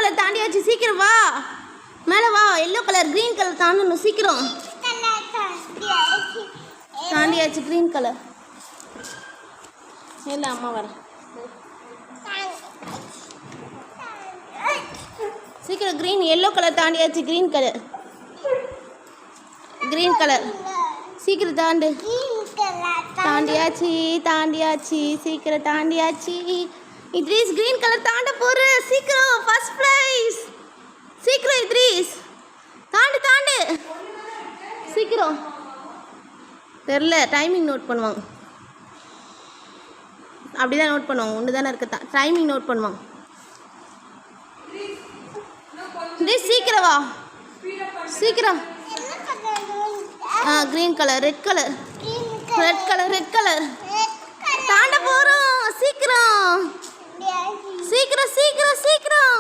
Colour தாண்டியாச்சு, சீக்கிரம் வா. மேலே வா. எல்லோ கலர், க்ரீன் கலர் தாண்டணும், சீக்கிரம். தாண்டியாச்சு க்ரீன் கலர். இல்லை, அம்மா வரேன். சீக்கிரம் க்ரீன், எல்லோ கலர் தாண்டியாச்சு, க்ரீன் கலர். க்ரீன் கலர் சீக்கிரம் தாண்டு. தாண்டியாச்சு தாண்டியாச்சு, சீக்கிரம் தாண்டியாச்சு. இத்ரீஸ் க்ரீன் கலர் தாண்ட போற, சீக்கிரம். First prize. சீக்கிரம் இத்ரீஸ் தாண்டு தாண்டு, சீக்கிரம். தெரில, டைமிங் நோட் பண்ணுவாங்க. அப்படிதான் நோட் பண்ணுவாங்க. ஒன்று தானே இருக்க, டைமிங் நோட் பண்ணுவாங்க. இத்ரீஸ் சீக்கிரம் வா, சீக்கிரம். Green colour, red colour, red colour, red colour தாண்ட போகிறோம். சீக்கிரம் சீக்கிரம் சீக்கிரம் சீக்கிரம்.